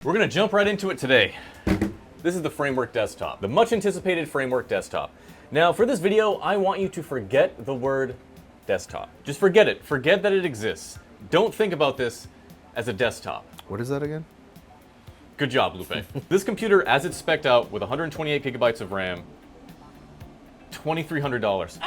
We're gonna jump right into it today. This is the Framework desktop, the much anticipated Framework desktop. Now for this video, I want you to forget the word desktop. Just forget it, forget that it exists. Don't think about this as a desktop. What is that again? Good job, Lupe. This computer, as it's spec'd out with 128 gigabytes of RAM, $2,300.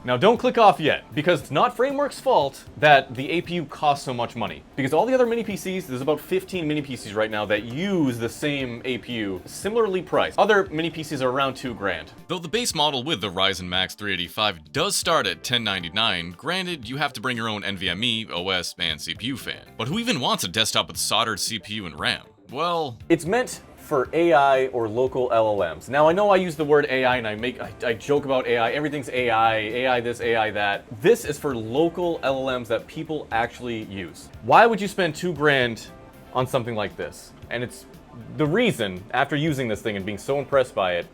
Now don't click off yet, because it's not Framework's fault that the APU costs so much money. Because all the other mini PCs, there's about 15 mini PCs right now that use the same APU, similarly priced. Other mini PCs are around $2,000. Though the base model with the Ryzen Max 385 does start at $1,099, granted you have to bring your own NVMe, OS, and CPU fan. But who even wants a desktop with soldered CPU and RAM? Well, It's meant for AI or local LLMs. Now I know I use the word AI and I joke about AI, everything's AI this, AI that. This is for local LLMs that people actually use. Why would you spend $2,000 on something like this? And it's the reason, after using this thing and being so impressed by it,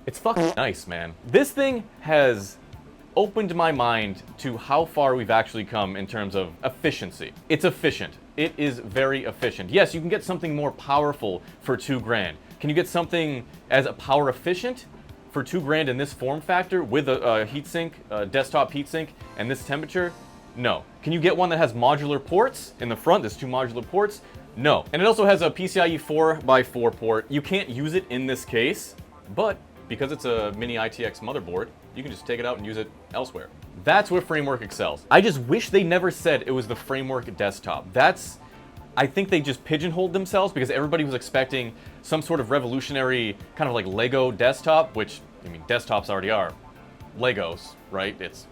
it's fucking nice, man. This thing has opened my mind to how far we've actually come in terms of efficiency. It's efficient. It is very efficient. Yes, you can get something more powerful for $2,000. Can you get something as a power efficient for $2,000 in this form factor with a heatsink, a desktop heatsink, and this temperature? No. Can you get one that has modular ports in the front? There's 2 modular ports? No. And it also has a PCIe 4x4 port. You can't use it in this case, but because it's a mini ITX motherboard, you can just take it out and use it elsewhere. That's where Framework excels. I just wish they never said it was the Framework desktop. I think they just pigeonholed themselves because everybody was expecting some sort of revolutionary kind of like Lego desktop, which, I mean, desktops already are Legos, right? It's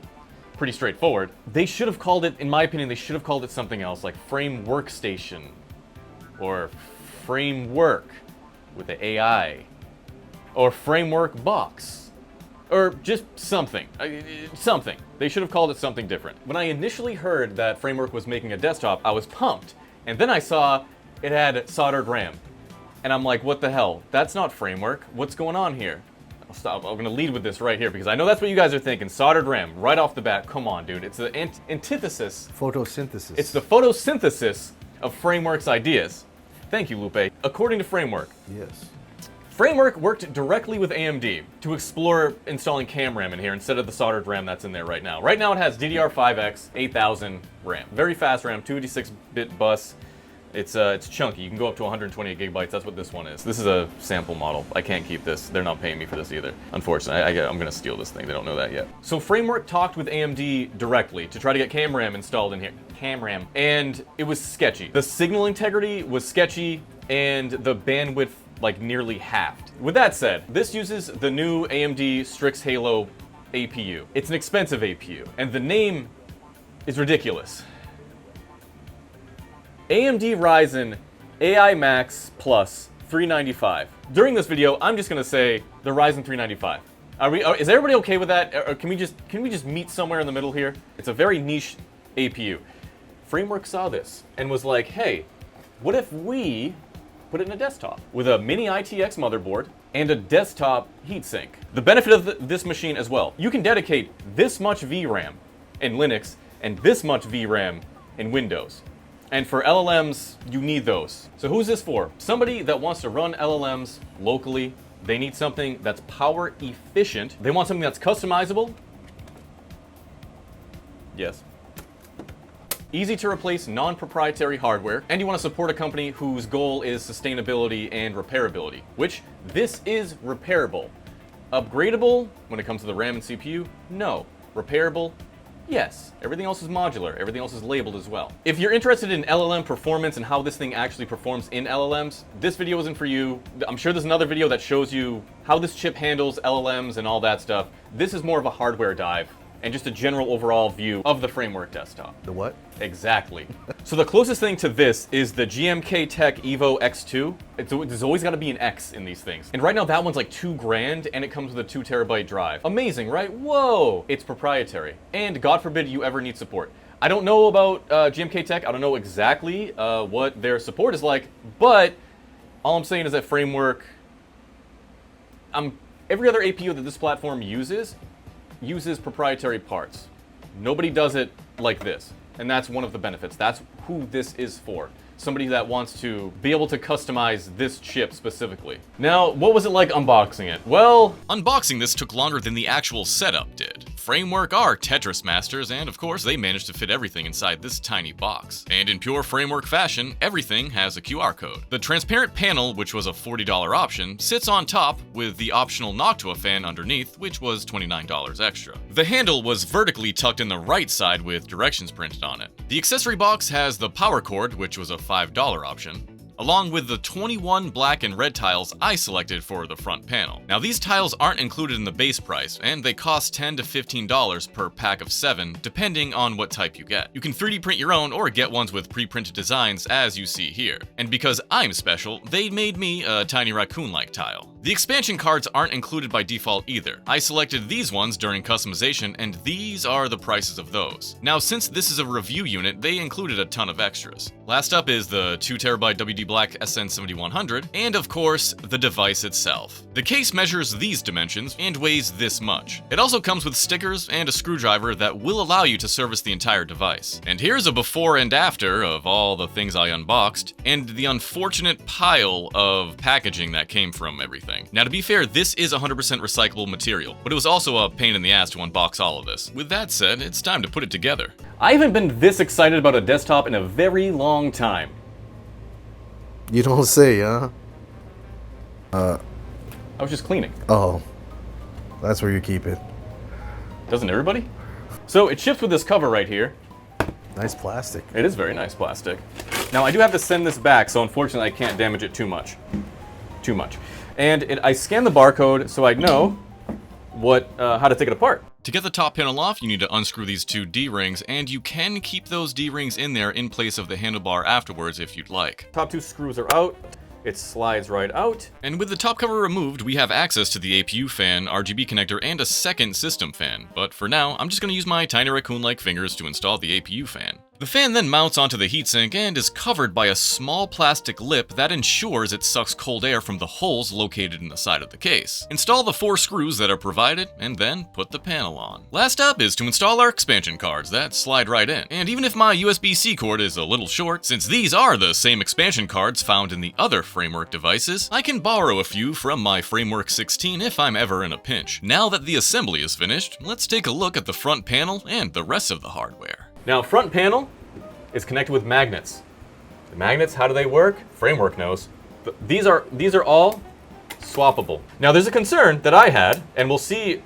pretty straightforward. They should have called it, in my opinion, they should have called it something else, like Frame Workstation or Framework with the AI or Framework Box. Or just something. Something. They should have called it something different. When I initially heard that Framework was making a desktop, I was pumped. And then I saw it had soldered RAM. And I'm like, what the hell? That's not Framework. What's going on here? I'll stop. I'm gonna lead with this right here because I know that's what you guys are thinking. Soldered RAM, right off the bat. Come on, dude. It's the antithesis. Photosynthesis. It's the photosynthesis of Framework's ideas. Thank you, Lupe. According to Framework, Yes. Framework worked directly with AMD to explore installing cam RAM in here instead of the soldered RAM that's in there right now. Right now it has DDR5X 8000 RAM. Very fast RAM, 256-bit bus. It's chunky. You can go up to 128 gigabytes. That's what this one is. This is a sample model. I can't keep this. They're not paying me for this either. Unfortunately, I'm gonna steal this thing. They don't know that yet. So Framework talked with AMD directly to try to get cam RAM installed in here. Cam RAM. And it was sketchy. The signal integrity was sketchy and the bandwidth like nearly halved. With that said, this uses the new AMD Strix Halo APU. It's an expensive APU, and the name is ridiculous. AMD Ryzen AI Max Plus 395. During this video, I'm just gonna say the Ryzen 395. Is everybody okay with that? Or can we just meet somewhere in the middle here? It's a very niche APU. Framework saw this and was like, hey, what if we put it in a desktop with a mini ITX motherboard and a desktop heatsink? The benefit of this machine as well, you can dedicate this much VRAM in Linux and this much VRAM in Windows. And for LLMs, you need those. So who's this for? Somebody that wants to run LLMs locally. They need something that's power efficient. They want something that's customizable. Yes. Easy to replace non-proprietary hardware, and you want to support a company whose goal is sustainability and repairability, which this is repairable. Upgradable when it comes to the RAM and CPU? No. Repairable? Yes. Everything else is modular. Everything else is labeled as well. If you're interested in LLM performance and how this thing actually performs in LLMs, this video isn't for you. I'm sure there's another video that shows you how this chip handles LLMs and all that stuff. This is more of a hardware dive and just a general overall view of the Framework desktop. The what? Exactly. So the closest thing to this is the GMK Tech Evo X2. There's always got to be an X in these things. And right now that one's like $2,000 and it comes with a 2 terabyte drive. Amazing, right? Whoa! It's proprietary. And God forbid you ever need support. I don't know about GMK Tech. I don't know exactly what their support is like, but all I'm saying is that Framework, every other APU that this platform uses proprietary parts. Nobody does it like this. And that's one of the benefits. That's who this is for. Somebody that wants to be able to customize this chip specifically. Now, what was it like unboxing it? Well, unboxing this took longer than the actual setup did. Framework are Tetris masters, and of course they managed to fit everything inside this tiny box. And in pure Framework fashion, everything has a QR code. The transparent panel, which was a $40 option, sits on top with the optional Noctua fan underneath, which was $29 extra. The handle was vertically tucked in the right side with directions printed on it. The accessory box has the power cord, which was a $5 option, along with the 21 black and red tiles I selected for the front panel. Now these tiles aren't included in the base price, and they cost $10 to $15 per pack of 7, depending on what type you get. You can 3D print your own or get ones with pre-printed designs as you see here. And because I'm special, they made me a tiny raccoon-like tile. The expansion cards aren't included by default either. I selected these ones during customization, and these are the prices of those. Now since this is a review unit, they included a ton of extras. Last up is the 2TB WD Black SN7100, and of course, the device itself. The case measures these dimensions and weighs this much. It also comes with stickers and a screwdriver that will allow you to service the entire device. And here's a before and after of all the things I unboxed, and the unfortunate pile of packaging that came from everything. Now to be fair, this is 100% recyclable material, but it was also a pain in the ass to unbox all of this. With that said, it's time to put it together. I haven't been this excited about a desktop in a very long time. You don't say, huh? I was just cleaning. Oh, that's where you keep it. Doesn't everybody? So it ships with this cover right here. Nice plastic. It is very nice plastic. Now I do have to send this back, so unfortunately I can't damage it too much. And I scanned the barcode so I'd know how to take it apart. To get the top panel off, you need to unscrew these two D-rings, and you can keep those D-rings in there in place of the handlebar afterwards if you'd like. Top two screws are out. It slides right out. And with the top cover removed, we have access to the APU fan, RGB connector, and a second system fan. But for now, I'm just going to use my tiny raccoon-like fingers to install the APU fan. The fan then mounts onto the heatsink and is covered by a small plastic lip that ensures it sucks cold air from the holes located in the side of the case. Install the 4 screws that are provided, and then put the panel on. Last up is to install our expansion cards that slide right in. And even if my USB-C cord is a little short, since these are the same expansion cards found in the other Framework devices, I can borrow a few from my Framework 16 if I'm ever in a pinch. Now that the assembly is finished, let's take a look at the front panel and the rest of the hardware. Now, front panel is connected with magnets. The magnets, how do they work? Framework knows. These are all swappable. Now, there's a concern that I had, and we'll see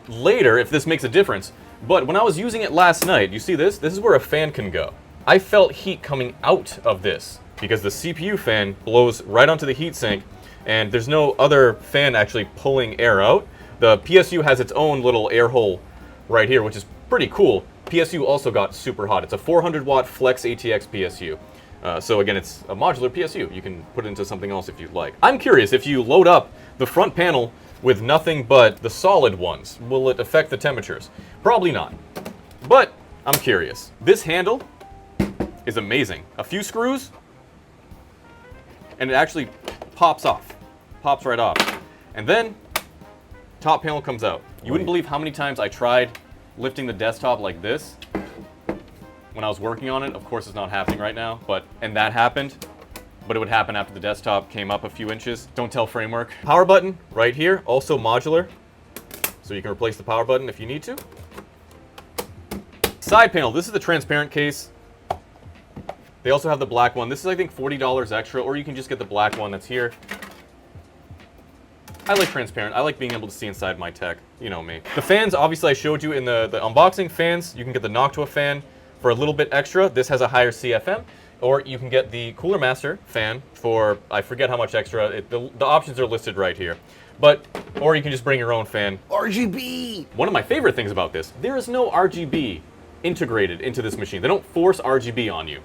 later if this makes a difference, but when I was using it last night, you see this? This is where a fan can go. I felt heat coming out of this because the CPU fan blows right onto the heatsink, and there's no other fan actually pulling air out. The PSU has its own little air hole right here, which is pretty cool. PSU also got super hot. It's a 400 watt flex ATX PSU. So again, it's a modular PSU. You can put it into something else if you'd like. I'm curious, if you load up the front panel with nothing but the solid ones, will it affect the temperatures? Probably not, but I'm curious. This handle is amazing. A few screws, and it actually pops right off. And then, top panel comes out. You wouldn't believe how many times I tried lifting the desktop like this when I was working on it. Of course, it's not happening right now, and that happened, but it would happen after the desktop came up a few inches. Don't tell Framework. Power button right here, also modular, so you can replace the power button if you need to. Side panel, this is the transparent case. They also have the black one. This is, I think, $40 extra, or you can just get the black one that's here. I like transparent. I like being able to see inside my tech. You know me. The fans, obviously I showed you in the unboxing fans. You can get the Noctua fan for a little bit extra. This has a higher CFM. Or you can get the Cooler Master fan for, I forget how much extra. The options are listed right here. Or you can just bring your own fan. RGB! One of my favorite things about this, there is no RGB integrated into this machine. They don't force RGB on you.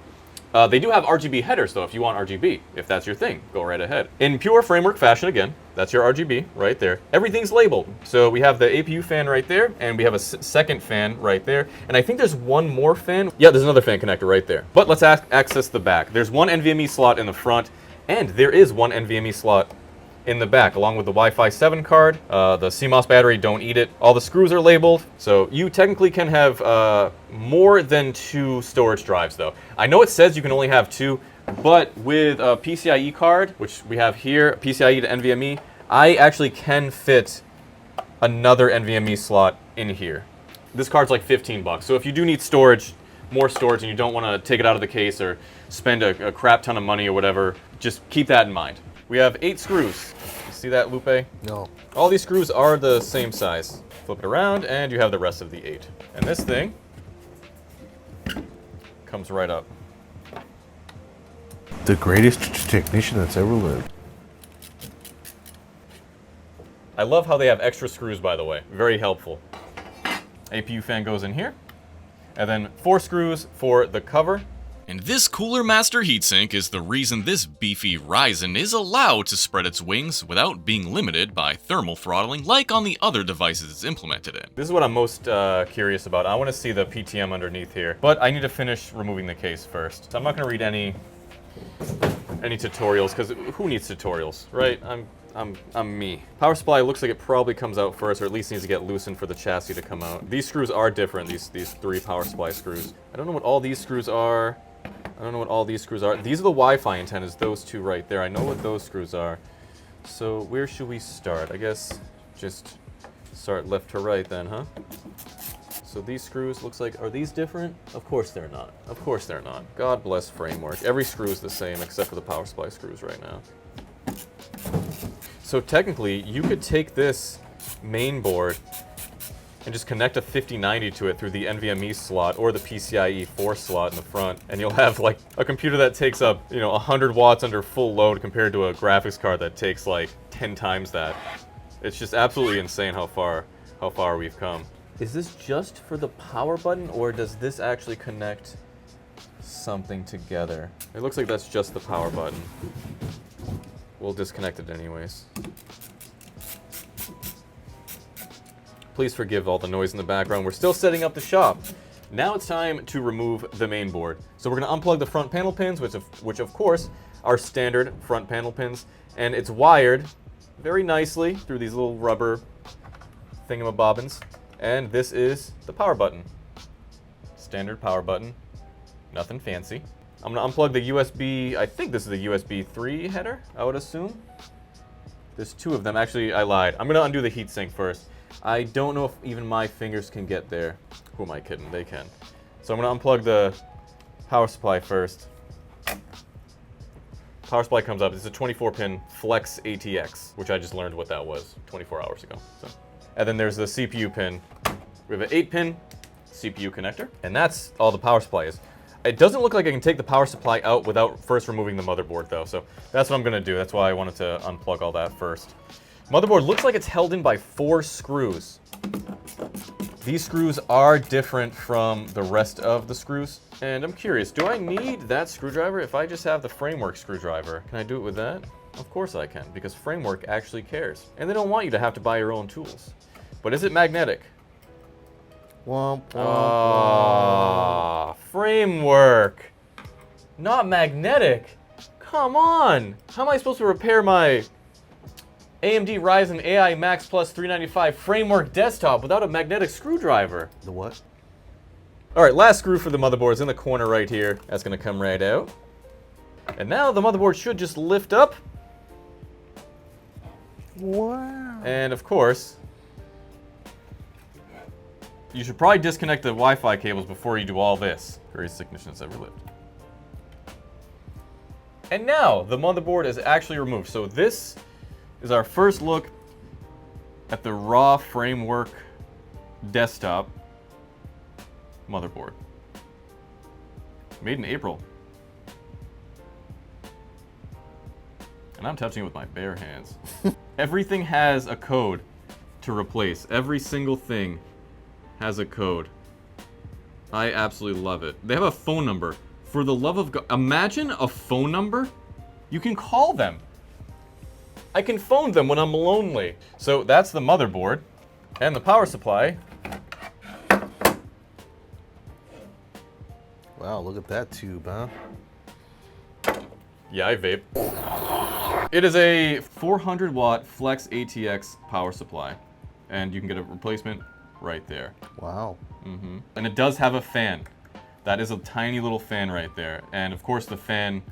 They do have RGB headers, though, if you want RGB. If that's your thing, go right ahead. In pure Framework fashion, again, that's your RGB right there. Everything's labeled. So we have the APU fan right there, and we have a second fan right there. And I think there's one more fan. Yeah, there's another fan connector right there. But let's access the back. There's one NVMe slot in the front, and there is one NVMe slot in the back, along with the Wi-Fi 7 card. The CMOS battery, don't eat it. All the screws are labeled, so you technically can have more than 2 storage drives, though. I know it says you can only have 2, but with a PCIe card, which we have here, PCIe to NVMe, I actually can fit another NVMe slot in here. This card's like 15 bucks, so if you do need storage, more storage, and you don't want to take it out of the case or spend a crap ton of money or whatever, just keep that in mind. We have 8 screws. You see that, Lupe? No. All these screws are the same size. Flip it around, and you have the rest of the 8. And this thing comes right up. The greatest technician that's ever lived. I love how they have extra screws, by the way. Very helpful. APU fan goes in here. And then 4 screws for the cover. And this Cooler Master heatsink is the reason this beefy Ryzen is allowed to spread its wings without being limited by thermal throttling like on the other devices it's implemented in. This is what I'm most curious about. I want to see the PTM underneath here, but I need to finish removing the case first. So I'm not going to read any tutorials, because who needs tutorials, right? I'm me. Power supply looks like it probably comes out first, or at least needs to get loosened for the chassis to come out. These screws are different, these 3 power supply screws. I don't know what all these screws are. I don't know what all these screws are. These are the Wi-Fi antennas, those 2 right there. I know what those screws are. So where should we start? I guess just start left to right then, huh? So these screws, looks like, are these different? Of course they're not. Of course they're not. God bless Framework. Every screw is the same except for the power supply screws right now. So technically, you could take this main board and just connect a 5090 to it through the NVMe slot or the PCIe 4 slot in the front, and you'll have like a computer that takes up, 100 watts under full load compared to a graphics card that takes like 10 times that. It's just absolutely insane how far we've come. Is this just for the power button, or does this actually connect something together? It looks like that's just the power button. We'll disconnect it anyways. Please forgive all the noise in the background. We're still setting up the shop. Now it's time to remove the main board. So we're going to unplug the front panel pins, which of course are standard front panel pins, and it's wired very nicely through these little rubber thingamabobbins. And this is the power button. Standard power button. Nothing fancy. I'm going to unplug the USB, I think this is the USB 3 header, I would assume. There's 2 of them. Actually, I lied. I'm going to undo the heatsink first. I don't know if even my fingers can get there. Who am I kidding? They can. So I'm going to unplug the power supply first. Power supply comes up. It's a 24-pin Flex ATX, which I just learned what that was 24 hours ago. So. And then there's the CPU pin. We have an 8-pin CPU connector, and that's all the power supply is. It doesn't look like I can take the power supply out without first removing the motherboard, though, so that's what I'm going to do. That's why I wanted to unplug all that first. Motherboard looks like it's held in by 4 screws. These screws are different from the rest of the screws, and I'm curious, do I need that screwdriver if I just have the Framework screwdriver? Can I do it with that? Of course I can, because Framework actually cares, and they don't want you to have to buy your own tools. But is it magnetic? Womp, womp, Framework. Not magnetic. Come on. How am I supposed to repair my AMD Ryzen AI Max Plus 395 Framework desktop without a magnetic screwdriver? The what? All right, last screw for the motherboard is in the corner right here. That's going to come right out. And now the motherboard should just lift up. Wow. And of course, you should probably disconnect the Wi-Fi cables before you do all this. Greatest technician that's ever lived. And now the motherboard is actually removed. So this is our first look at the raw Framework desktop motherboard. Made in April. And I'm touching it with my bare hands. Everything has a code to replace. Every single thing has a code. I absolutely love it. They have a phone number. For the love of God, imagine a phone number. You can call them. I can phone them when I'm lonely. So that's the motherboard and the power supply. Wow, look at that tube, huh? Yeah, I vape. It is a 400 watt flex ATX power supply. And you can get a replacement right there. Wow. And it does have a fan. That is a tiny little fan right there. And of course the fan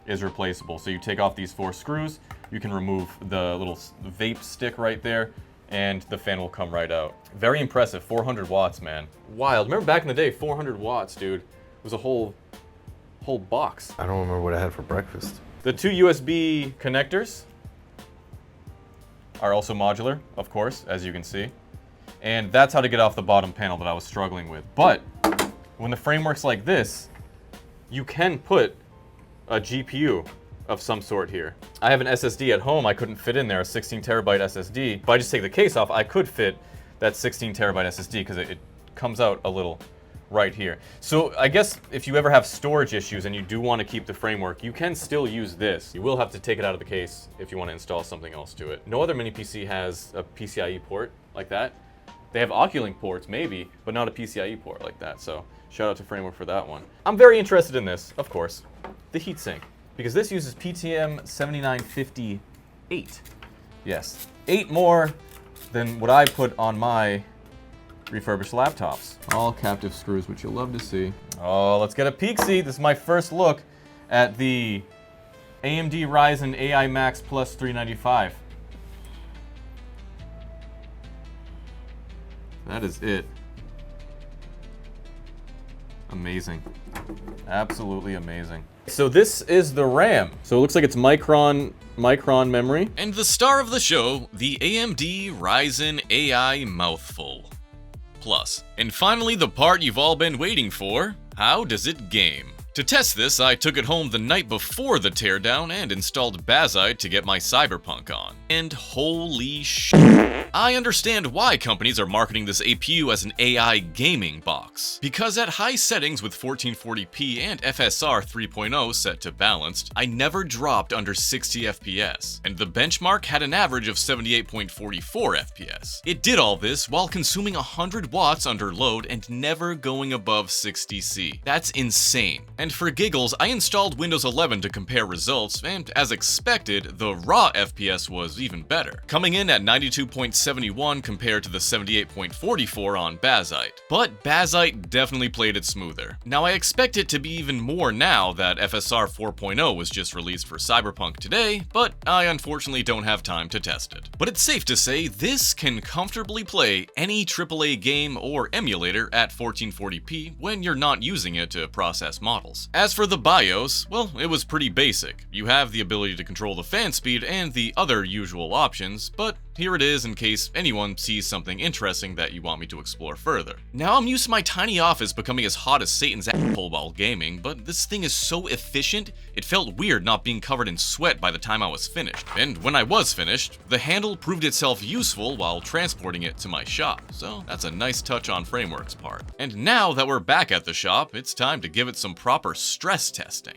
is replaceable. So you take off these 4 screws, you can remove the little vape stick right there, and the fan will come right out. Very impressive, 400 watts, man. Wild. Remember back in the day, 400 watts, dude. It was a whole box. I don't remember what I had for breakfast. The 2 USB connectors are also modular, of course, as you can see. And that's how to get off the bottom panel that I was struggling with. But when the framework's like this, you can put a GPU of some sort here. I have an SSD at home. I couldn't fit in there, a 16 terabyte SSD. If I just take the case off, I could fit that 16 terabyte SSD because it comes out a little right here. So I guess if you ever have storage issues and you do want to keep the framework, you can still use this. You will have to take it out of the case if you want to install something else to it. No other mini PC has a PCIe port like that. They have Oculink ports, maybe, but not a PCIe port like that. So shout out to Framework for that one. I'm very interested in this, of course, the heatsink, because this uses PTM 7958. Yes, 8 more than what I put on my refurbished laptops. All captive screws, which you'll love to see. Oh, let's get a peek-see. This is my first look at the AMD Ryzen AI Max Plus 395. That is it. Amazing. Absolutely amazing. So this is the RAM. So it looks like it's micron memory. And the star of the show, the AMD Ryzen AI Mouthful Plus. And finally, the part you've all been waiting for, how does it game? To test this, I took it home the night before the teardown and installed Bazite to get my Cyberpunk on. And holy shit. I understand why companies are marketing this APU as an AI gaming box. Because at high settings with 1440p and FSR 3.0 set to balanced, I never dropped under 60 FPS, and the benchmark had an average of 78.44 FPS. It did all this while consuming 100 watts under load and never going above 60C. That's insane. And for giggles, I installed Windows 11 to compare results, and as expected, the raw FPS was even better, coming in at 92.71 compared to the 78.44 on Bazite. But Bazite definitely played it smoother. Now I expect it to be even more now that FSR 4.0 was just released for Cyberpunk today, but I unfortunately don't have time to test it. But it's safe to say this can comfortably play any AAA game or emulator at 1440p when you're not using it to process models. As for the BIOS, well, it was pretty basic. You have the ability to control the fan speed and the other usual options, but here it is in case anyone sees something interesting that you want me to explore further. Now I'm used to my tiny office becoming as hot as Satan's apple while gaming, but this thing is so efficient, it felt weird not being covered in sweat by the time I was finished. And when I was finished, the handle proved itself useful while transporting it to my shop, so that's a nice touch on Framework's part. And now that we're back at the shop, it's time to give it some proper stress testing.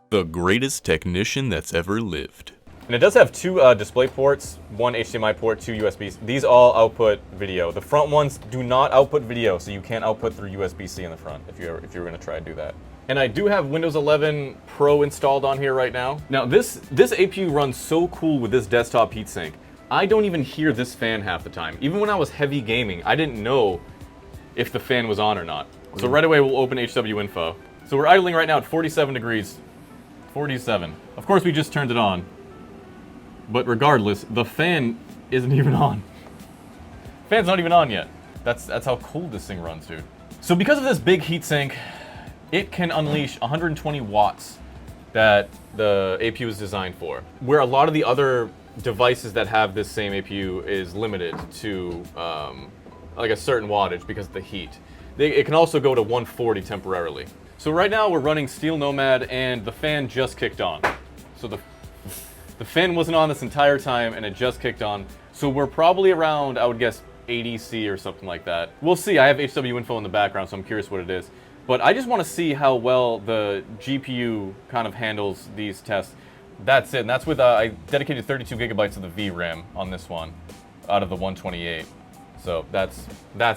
The greatest technician that's ever lived. And it does have 2 display ports, 1 HDMI port, 2 USBs. These all output video. The front ones do not output video, so you can't output through USB-C in the front if you're going to try to do that. And I do have Windows 11 Pro installed on here right now. Now this APU runs so cool with this desktop heatsink. I don't even hear this fan half the time. Even when I was heavy gaming, I didn't know if the fan was on or not. So right away we'll open HW Info. So we're idling right now at 47 degrees. 47. Of course we just turned it on. But regardless, the fan isn't even on. Fan's not even on yet. That's how cool this thing runs, dude. So because of this big heatsink, it can unleash 120 watts that the APU is designed for. Where a lot of the other devices that have this same APU is limited to like a certain wattage because of the heat. It can also go to 140 temporarily. So right now we're running Steel Nomad and the fan just kicked on. So the fan wasn't on this entire time and it just kicked on. So we're probably around, I would guess, 80C or something like that. We'll see. I have HW Info in the background, so I'm curious what it is. But I just want to see how well the GPU kind of handles these tests. That's it. And that's with, I dedicated 32 gigabytes of the VRAM on this one out of the 128. So that's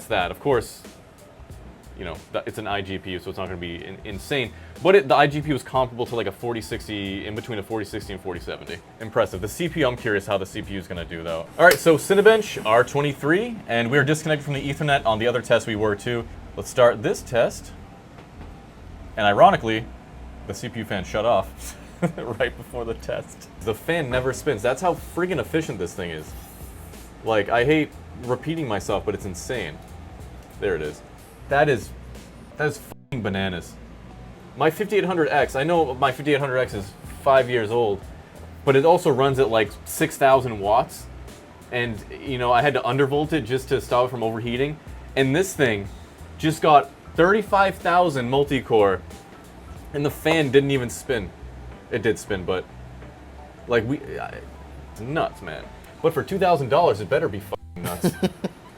that. Of course, you know, it's an iGPU, so it's not going to be insane. But the iGPU is comparable to like a 4060, in between a 4060 and 4070. Impressive. The CPU, I'm curious how the CPU is going to do though. All right, so Cinebench R23, and we're disconnected from the Ethernet. On the other test we were too. Let's start this test. And ironically, the CPU fan shut off right before the test. The fan never spins. That's how friggin' efficient this thing is. Like, I hate repeating myself, but it's insane. There it is. That is fucking bananas. My 5800X, I know my 5800X is 5 years old, but it also runs at like 6,000 watts. And, you know, I had to undervolt it just to stop it from overheating. And this thing just got 35,000 multi-core, and the fan didn't even spin. It did spin, but like it's nuts, man. But for $2,000, it better be fucking nuts.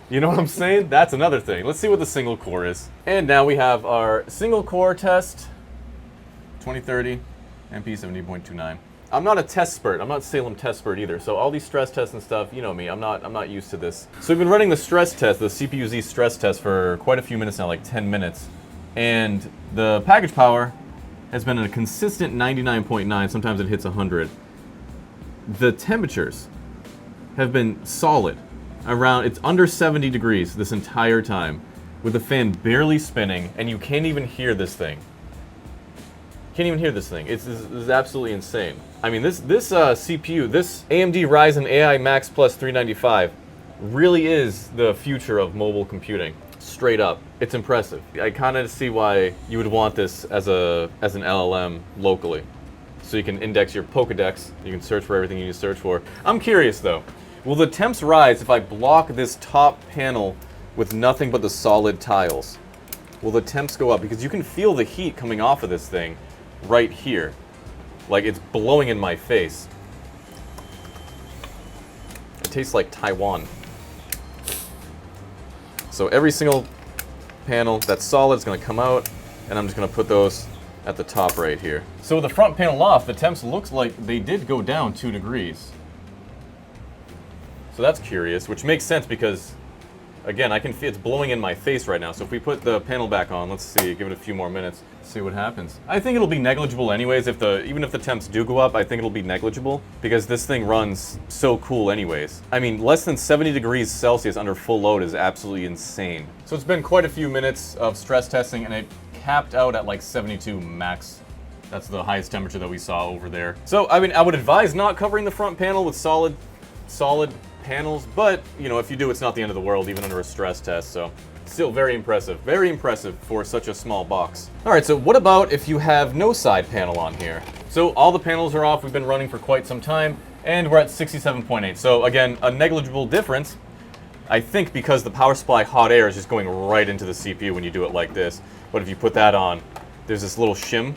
You know what I'm saying? That's another thing. Let's see what the single core is. And now we have our single core test, 2030, MP 70.29. I'm not a test spurt. I'm not Salem test spurt either. So all these stress tests and stuff, you know me, I'm not used to this. So we've been running the stress test, the CPU-Z stress test for quite a few minutes now, like 10 minutes. And the package power has been at a consistent 99.9, sometimes it hits 100. The temperatures have been solid. It's under 70 degrees this entire time, with the fan barely spinning, and you can't even hear this thing. Can't even hear this thing. This is absolutely insane. I mean, this CPU, this AMD Ryzen AI Max Plus 395, really is the future of mobile computing. Straight up, it's impressive. I kind of see why you would want this as an LLM locally, so you can index your Pokedex. You can search for everything you need to search for. I'm curious though. Will the temps rise if I block this top panel with nothing but the solid tiles? Will the temps go up? Because you can feel the heat coming off of this thing right here. Like, it's blowing in my face. It tastes like Taiwan. So every single panel that's solid is going to come out, and I'm just going to put those at the top right here. So with the front panel off, the temps looks like they did go down 2 degrees. So that's curious, which makes sense because, again, I can feel it's blowing in my face right now. So if we put the panel back on, let's see, give it a few more minutes, see what happens. I think it'll be negligible anyways. Even if the temps do go up, I think it'll be negligible because this thing runs so cool anyways. I mean, less than 70 degrees Celsius under full load is absolutely insane. So it's been quite a few minutes of stress testing, and it capped out at like 72 max. That's the highest temperature that we saw over there. So, I mean, I would advise not covering the front panel with solid panels, but you know, if you do, it's not the end of the world, even under a stress test. So still very impressive for such a small box. All right, so what about if you have no side panel on here? So all the panels are off. We've been running for quite some time, and we're at 67.8. So again, a negligible difference, I think, because the power supply hot air is just going right into the CPU when you do it like this. But if you put that on, there's this little shim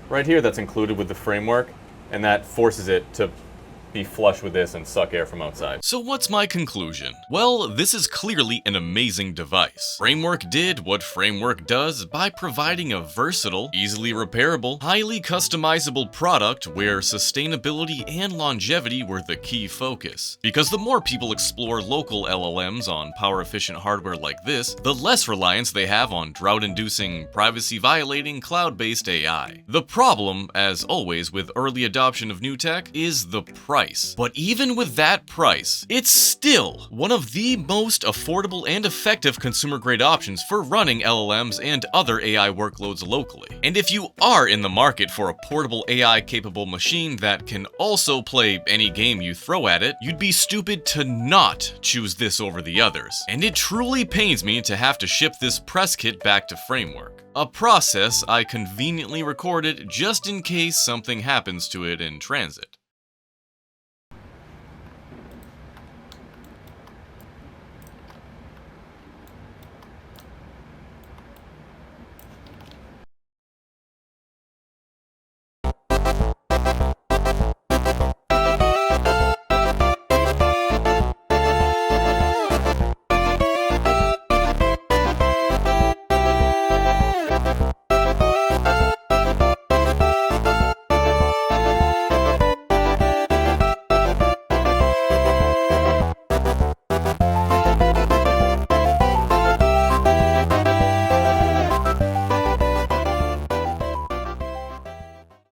right here that's included with the framework, and that forces it to be flush with this and suck air from outside. So what's my conclusion? Well, this is clearly an amazing device. Framework did what Framework does by providing a versatile, easily repairable, highly customizable product where sustainability and longevity were the key focus. Because the more people explore local LLMs on power-efficient hardware like this, the less reliance they have on drought-inducing, privacy-violating, cloud-based AI. The problem, as always with early adoption of new tech, is the price. But even with that price, it's still one of the most affordable and effective consumer-grade options for running LLMs and other AI workloads locally. And if you are in the market for a portable AI-capable machine that can also play any game you throw at it, you'd be stupid to not choose this over the others. And it truly pains me to have to ship this press kit back to Framework. A process I conveniently recorded just in case something happens to it in transit.